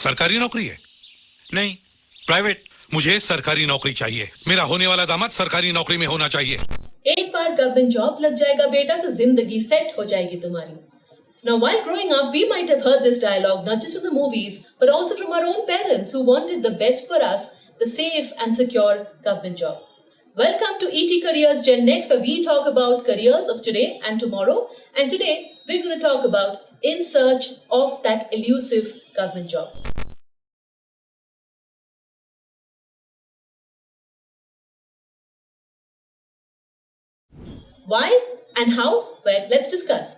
सरकारी नौकरी है? नहीं, प्राइवेट। मुझे सरकारी नौकरी चाहिए। मेरा होने वाला दामाद सरकारी नौकरी में होना चाहिए। एक बार गवर्नमेंट जॉब लग जाएगा बेटा तो जिंदगी सेट हो जाएगी तुम्हारी. Now, while growing up, we might have heard this dialogue not just in the movies, but also from our own parents who wanted the best for us, the safe and secure government job. Welcome to ET Careers GenNext, where we talk about careers of today and tomorrow. And today, we're going to talk about in search of that elusive government job. Why and how? Well, let's discuss.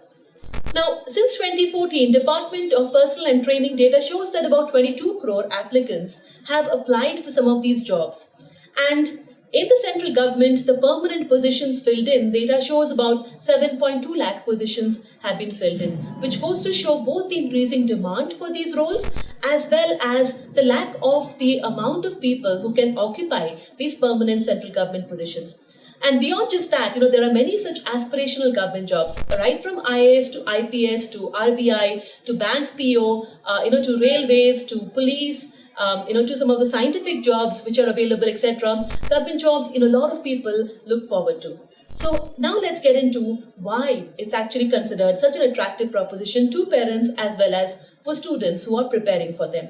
Now, since 2014, Department of Personal and Training data shows that about 22 crore applicants have applied for some of these jobs. And in the central government, the permanent positions filled in, data shows about 7.2 lakh positions have been filled in, which goes to show both the increasing demand for these roles as well as the lack of the amount of people who can occupy these permanent central government positions. And beyond just that, there are many such aspirational government jobs, right from IAS to IPS to RBI to bank PO, to railways to police, to some of the scientific jobs which are available, etc. Government jobs, a lot of people look forward to. So now let's get into why it's actually considered such an attractive proposition to parents as well as for students who are preparing for them.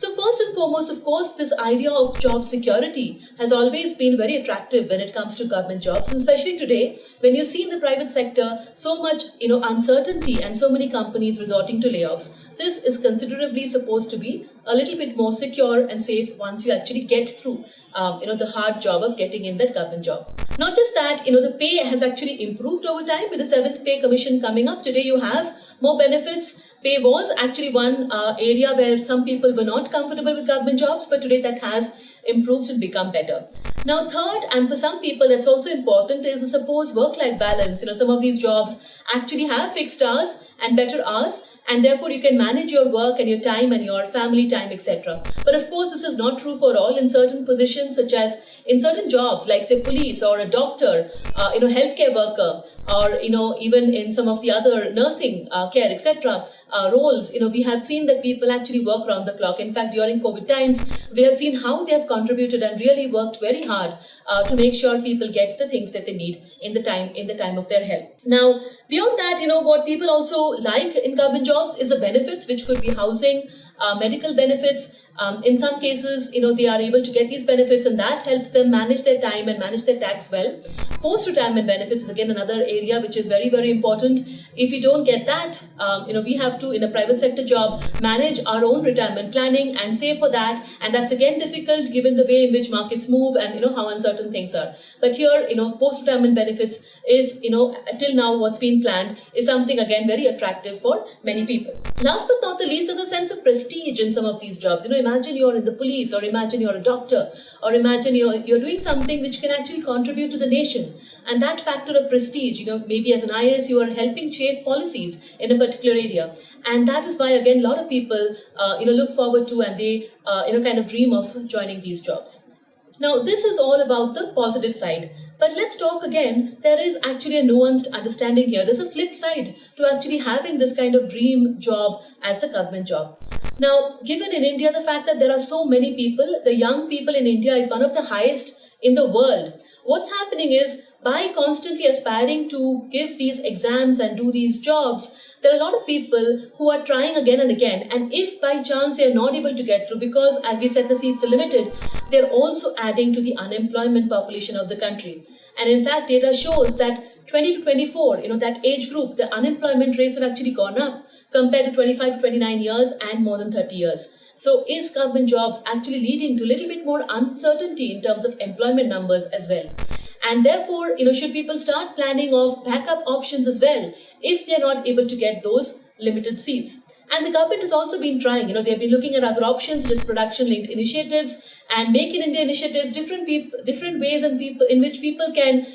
So first and foremost, of course, this idea of job security has always been very attractive when it comes to government jobs, and especially today when you see in the private sector so much, uncertainty and so many companies resorting to layoffs. This is considerably supposed to be a little bit more secure and safe once you actually get through, the hard job of getting in that government job. Not just that, the pay has actually improved over time with the 7th Pay Commission coming up. Today you have more benefits. Pay was actually one area where some people were not comfortable with government jobs, but today that has improved and become better. Now, third, and for some people that's also important, is suppose work-life balance. Some of these jobs actually have fixed hours and better hours, and therefore you can manage your work and your time and your family time, etc. But of course, this is not true for all. In certain positions, such as in certain jobs like say police or a doctor, healthcare worker, or even in some of the other nursing care, etc. Roles, we have seen that people actually work around the clock. In fact, during COVID times, we have seen how they have contributed and really worked very hard to make sure people get the things that they need in the time of their health. Now, beyond that, what people also like in government jobs is the benefits, which could be housing, medical benefits. In some cases, they are able to get these benefits, and that helps them manage their time and manage their tax well. Post-retirement benefits is again another area which is very, very important. If you don't get that, we have to, in a private sector job, manage our own retirement planning and save for that. And that's again difficult given the way in which markets move and, how uncertain things are. But here, post-retirement benefits is, till now what's been planned is something again very attractive for many people. Last but not the least, there's a sense of prestige in some of these jobs. Imagine you're in the police, or imagine you're a doctor, or imagine you're doing something which can actually contribute to the nation. And that factor of prestige, maybe as an IAS, you are helping shape policies in a particular area. And that is why, again, a lot of people, look forward to and they, kind of dream of joining these jobs. Now, this is all about the positive side. But let's talk again, there is actually a nuanced understanding here. There's a flip side to actually having this kind of dream job as the government job. Now, given in India the fact that there are so many people, the young people in India is one of the highest in the world. What's happening is, by constantly aspiring to give these exams and do these jobs, there are a lot of people who are trying again and again. And if by chance they are not able to get through, because as we said, the seats are limited, they're also adding to the unemployment population of the country. And in fact, data shows that 20 to 24, that age group, the unemployment rates have actually gone up compared to 25 to 29 years and more than 30 years. So is government jobs actually leading to a little bit more uncertainty in terms of employment numbers as well? And therefore, should people start planning of backup options as well if they're not able to get those limited seats? And the government has also been trying, they've been looking at other options, just production-linked initiatives and Make in India initiatives, different ways and people in which people can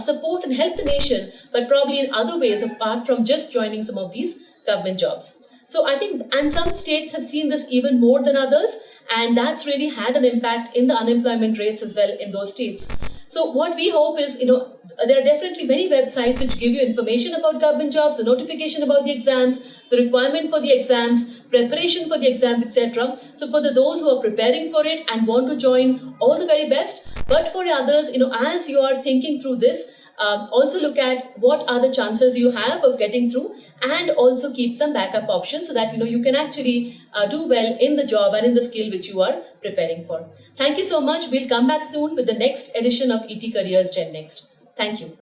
support and help the nation, but probably in other ways apart from just joining some of these government jobs. So I think, and some states have seen this even more than others, and that's really had an impact in the unemployment rates as well in those states. So what we hope is, there are definitely many websites which give you information about government jobs, the notification about the exams, the requirement for the exams, preparation for the exams, etc. So for those who are preparing for it and want to join, all the very best. But for others, as you are thinking through this, also look at what are the chances you have of getting through, and also keep some backup options so that you can actually do well in the job and in the skill which you are preparing for. Thank you so much. We'll come back soon with the next edition of ET Careers Gen Next. Thank you.